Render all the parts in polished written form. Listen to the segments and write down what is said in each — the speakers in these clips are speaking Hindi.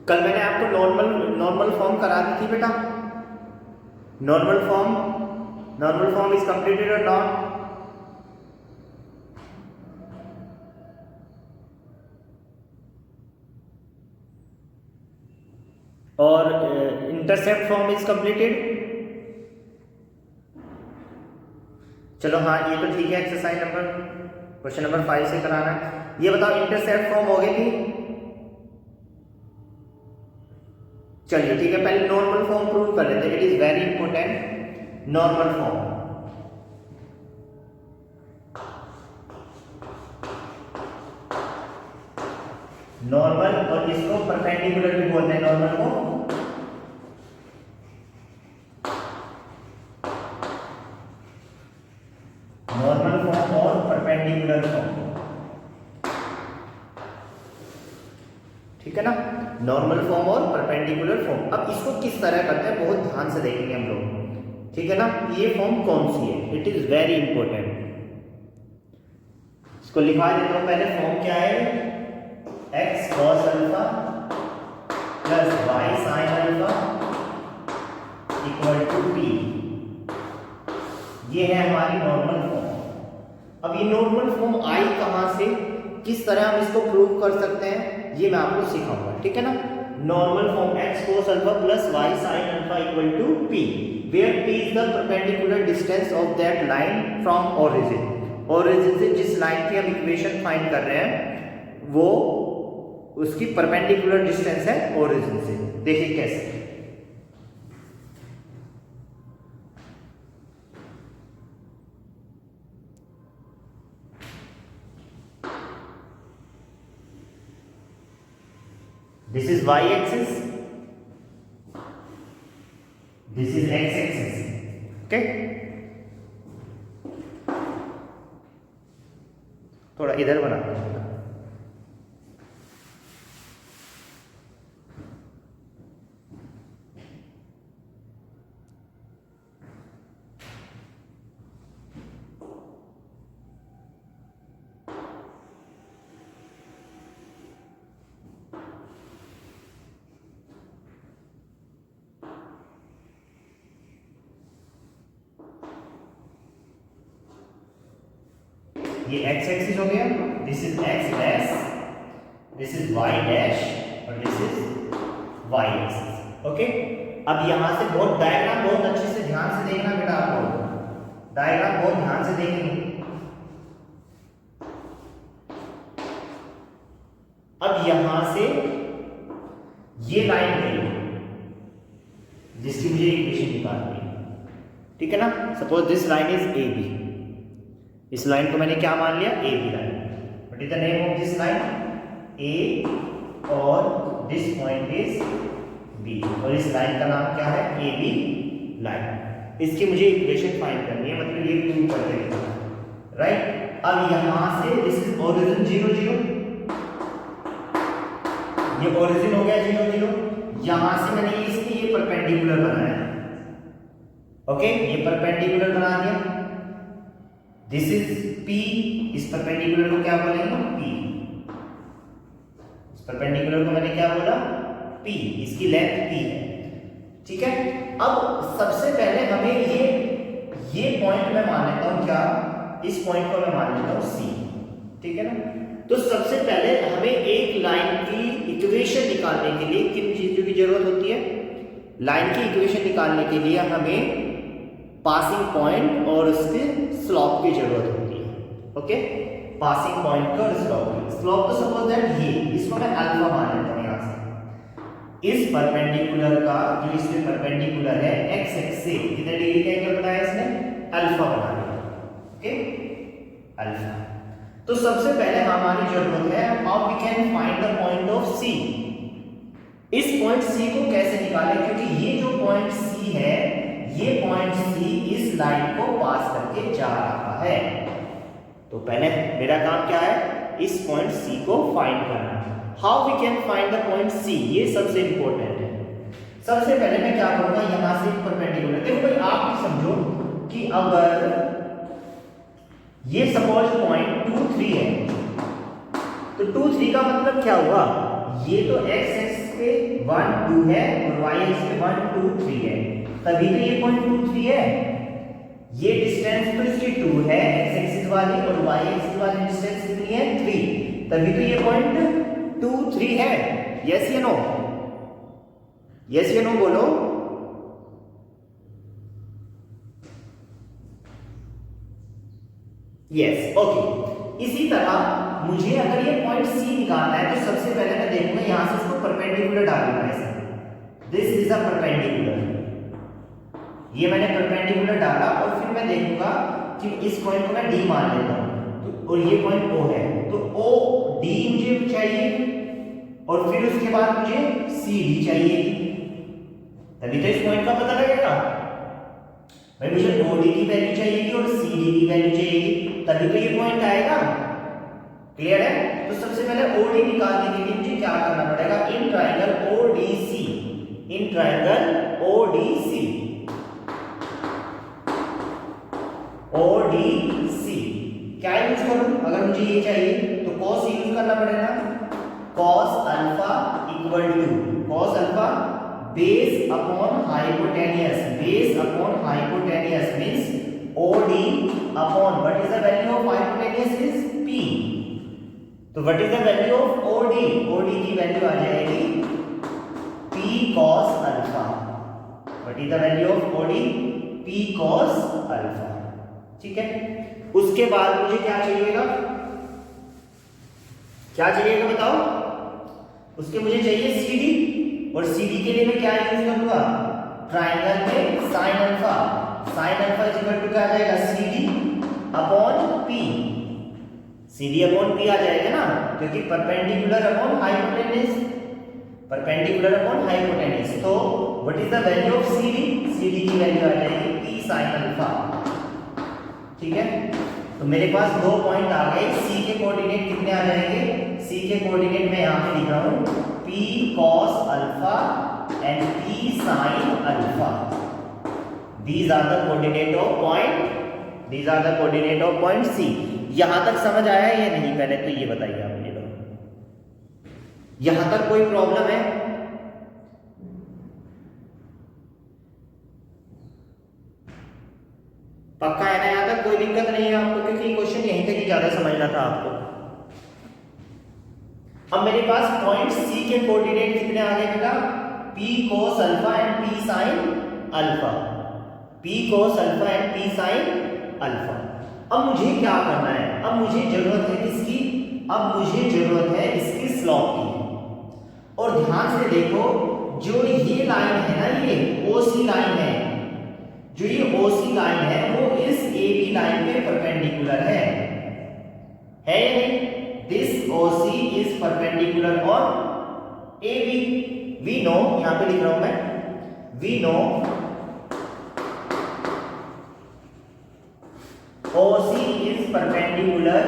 कल मैंने आपको नॉर्मल फॉर्म करा दी थी बेटा। नॉर्मल फॉर्म इज कंप्लीटेड और नॉट? और इंटरसेप्ट फॉर्म इज कंप्लीटेड। चलो हाँ, ये तो ठीक है। एक्सरसाइज नंबर क्वेश्चन नंबर 5 से कराना है। ये बताओ इंटरसेप्ट फॉर्म हो गई थी? चलिए ठीक है, पहले नॉर्मल फॉर्म प्रूव कर लेते हैं। It is very important. Normal form, normal, और इसको परपेंडिकुलर भी बोलते हैं। नॉर्मल को नॉर्मल फॉर्म और परपेंडिकुलर फॉर्म, ठीक है ना? नॉर्मल फॉर्म और परपेंडिकुलर फॉर्म। अब इसको किस तरह करते हैं बहुत ध्यान से देखेंगे हम लोग, ठीक है ना? ये फॉर्म कौन सी है? It is very important. इसको लिखा देता हूं पहले। फॉर्म क्या है? x cos alpha plus y sin alpha equal to p। ये है हमारी नॉर्मल फॉर्म। अब ये नॉर्मल फॉर्म आई कहां से, किस तरह हम इसको प्रूव कर सकते हैं, ये मैं आपको सिखाऊंगा, ठीक है ना? Normal form x cos alpha plus y sin alpha equal to p, where p is the perpendicular distance of that line from origin. Origin से जिस लाइन की हम इक्वेशन फाइंड कर रहे हैं वो उसकी परपेंडिकुलर डिस्टेंस है ओरिजिन से। देखिए कैसे। This is y axis, this is x axis, okay? थोड़ा इधर बना दो। ये x एक्सिस हो गया, this is x dash, this is y dash और this is y axis, okay? अब यहां से बहुत डायग्राम बहुत अच्छे से ध्यान से देखना बेटा। आप लोग डायग्राम बहुत ध्यान से देखेंगे। अब यहां से ये लाइन गई जिसकी मुझे इक्वेशन निकालनी है, ठीक है ना? Suppose this line is A B. इस लाइन को मैंने क्या मान लिया? A B line. What is the name of this line? A, और दिस पॉइंट इज बी, और इस लाइन का नाम क्या है? A B line. इसकी मुझे इक्वेशन फाइंड करनी है, मतलब ये प्रूव करके लिखना है, राइट? अब यहां से दिस इज ओरिजिन 0 0, ये ओरिजिन हो गया 0 0। यहां से मैंने इसकी ये परपेंडिकुलर बनाया, ओके? ये परपेंडिकुलर बना दिया। दिस इज P, इस परपेंडिकुलर को क्या बोलेंगे? P। इस परपेंडिकुलर को मैंने क्या बोला? P। इसकी लेंथ P है, ठीक है? अब सबसे पहले हमें ये पॉइंट मैं मान लेता हूं क्या? इस पॉइंट को मैं मान लेता हूं C, ठीक है ना? तो सबसे पहले हमें एक लाइन की इक्वेशन निकालने के लिए किन चीजों की जरूरत होती है? लाइन की इक्वेशन निकालने के लिए हमें पासिंग पॉइंट और उसके स्लोप की जरूरत होती है, ओके? पासिंग पॉइंट का और स्लोप की। स्लोप तो सपोज दैट ये, इसको मैं अल्फा मान लेता हूं यहां से। इस परपेंडिकुलर का जो इसमें परपेंडिकुलर है x एक्सिस से कितने डिग्री का एंगल बनाया इसने? अल्फा बना दिया, ओके? अल्फा। तो सबसे पहले हमारी जरूरत है how we can find the point of C। इस पॉइंट C को कैसे निकालें, क्योंकि ये जो पॉइंट C है, ये पॉइंट C इस लाइन को पास करके जा रहा है। तो पहले मेरा काम क्या है? इस पॉइंट C को फाइंड करना। How we can find the point C, ये सबसे इंपॉर्टेंट है। सबसे पहले मैं क्या करूंगा, यहां से परपेंडिकुलर, देखो भाई आप भी समझो कि अगर ये सपोज पॉइंट 2 3 है, तो 2 3 का मतलब क्या हुआ? ये तो x एक्सिस पे 1 2 है और y एक्स पे 1 2 3 है, तभी तो ये पॉइंट 2 3 है। ये डिस्टेंस तो इसकी 2 है x एक्सिस वाली और y एक्सिस वाली डिस्टेंस कितनी है 3, तभी तो ये पॉइंट 2 3 है। यस या नो? यस या नो बोलो। Yes, okay. इसी तरह मुझे अगर ये पॉइंट सी निकालना है तो सबसे पहले मैं देखूंगा यहां से इसको परपेंडिकुलर डालूंगा ऐसे। दिस इज अ परपेंडिकुलर, ये मैंने परपेंडिकुलर डाला और फिर मैं देखूंगा कि इस पॉइंट को मैं डी मान लेता हूं तो, और ये पॉइंट ओ है तो ओ डी मुझे चाहिए और फिर उसके बाद मुझे सी डी चाहिए, तभी तो इस पॉइंट का पता लगेगा। भाई मुझे OD की वैल्यू चाहिएगी और CD की वैल्यू चाहिएगी, तभी तो ये पॉइंट आएगा। क्लियर है? तो सबसे पहले OD निकालने के लिए मुझे क्या करना पड़ेगा, in triangle ODC, in triangle ODC, ODC क्या यूज करूं? अगर मुझे ये चाहिए तो cos यूज करना पड़ेगा, cos alpha equal to cos alpha base upon hypotenuse, base upon hypotenuse means OD upon what is the value of hypotenuse is P, तो what is the value of OD, OD की वैल्यू आ जाएगी P cos alpha, what is the value of OD P cos alpha. ठीक है, उसके बाद मुझे क्या चाहिएगा, क्या चाहिएगा बताओ? उसके मुझे चाहिए CD और CD के लिए मैं क्या यूज करूंगा, ट्राइंगल में sin alpha, sin alpha is equal to क्या आ जाएगा CD upon P, CD upon P आ जाएगा ना, क्योंकि perpendicular upon hypotenuse, perpendicular upon hypotenuse. तो what is the value of CD, CD की वैल्यू आ जाएगी P sin अल्फा। ठीक है, तो मेरे पास दो पॉइंट आ गए, C के कोऑर्डिनेट कितने आ जाएंगे, C के कोऑर्डिनेट मैं यहां पे लिख रहा हूं P cos alpha and P sin alpha, these are the coordinate of point, these are the coordinate of point C। यहां तक समझ आया या नहीं, पहले तो ये बताइए आप मुझे, यहां तक कोई प्रॉब्लम है? पक्का है ना, यहां तक कोई दिक्कत नहीं है आपको, क्योंकि क्वेश्चन यहीं तक ही ज्यादा समझना था आपको। अब मेरे पास पॉइंट C के कोऑर्डिनेट कितने आ गए बेटा, P cos alpha and P sin alpha, P cos alpha and P sin alpha. अब मुझे क्या करना है, अब मुझे जरूरत है किसकी, अब मुझे जरूरत है इसकी स्लोप की। और ध्यान से देखो, जो ये लाइन है ना, ये OC लाइन है, जो ये OC लाइन है वो इस AB लाइन पे परपेंडिकुलर है या नहीं? This OC is perpendicular on AB, we know, यहां पे लिख रहा हूं मैं, we know OC is perpendicular,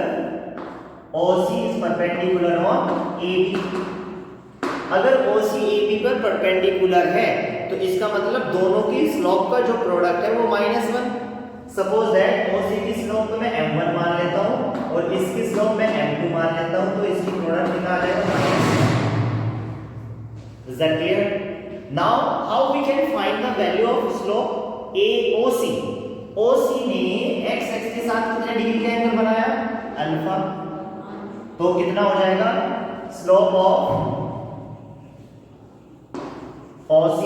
OC is perpendicular on AB। अगर OC AB पर परपेंडिकुलर है तो इसका मतलब दोनों की स्लोप का जो प्रोडक्ट है वो -1। सपोज दैट OC की स्लोप मैं m1 मान लेता हूं और इसकी स्लोप मैं m2 मान लेता हूं, तो इसकी प्रोडक्ट कितना आ जाएगा, is that clear? Now how we can find the value of slope AOC? OC ने x एक्सिस के साथ कितने डिग्री का एंगल बनाया, अल्फा, तो कितना हो जाएगा, slope of OC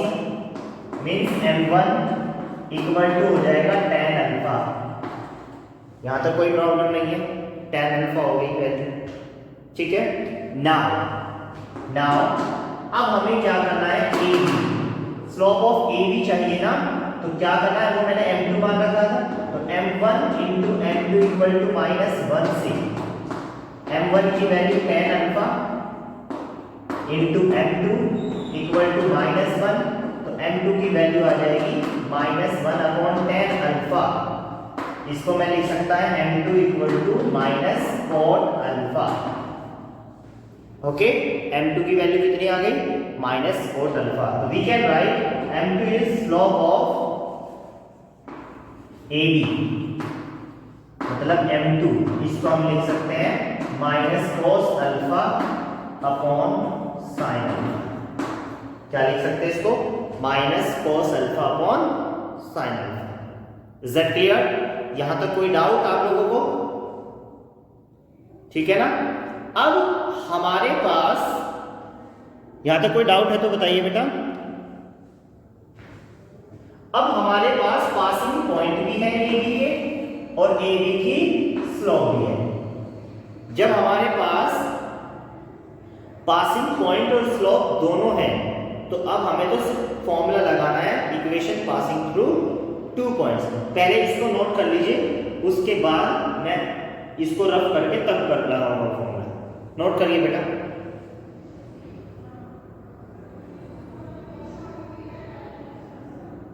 means m1 equal to हो जाएगा tan अल्फा। यहां तक कोई प्रॉब्लम नहीं है, tan अल्फा हो गई वैल्यू। ठीक है, नाउ अब हमें क्या करना है, AB, स्लोप ऑफ AB चाहिए ना, तो क्या करना है, वो मैंने m2 मान रखा था, तो m1 into m2 equal to -1 से m1 की value tan alpha into m2 equal to -1, तो m2 की वैल्यू आ जाएगी -1 अपॉन tan अल्फा। इसको मैं लिख सकता है m2 equal to -cot alpha. Okay, m2 की वैल्यू कितनी आ गई, -cot अल्फा। तो we can write m2 is slope of AB, मतलब m2, इसको हम लिख सकते हैं -cos alpha upon sin alpha. क्या लिख सकते हैं इसको, minus cos alpha upon sine alpha. Is that clear? यहां तक कोई डाउट आप लोगों को? ठीक है ना। अब हमारे पास यहां तक कोई डाउट है तो बताइए बेटा। अब हमारे पास पासिंग पॉइंट भी है ए बी के और ए बी की स्लोप भी है। जब हमारे पास पासिंग पॉइंट और स्लोप दोनों हैं तो अब हमें तो फॉर्मूला लगाना है, equation passing through two points. पहले इसको नोट कर लीजिए, उसके बाद मैं इसको रफ करके तब कर लगाऊंगा फॉर्मूला। नोट करिए बेटा।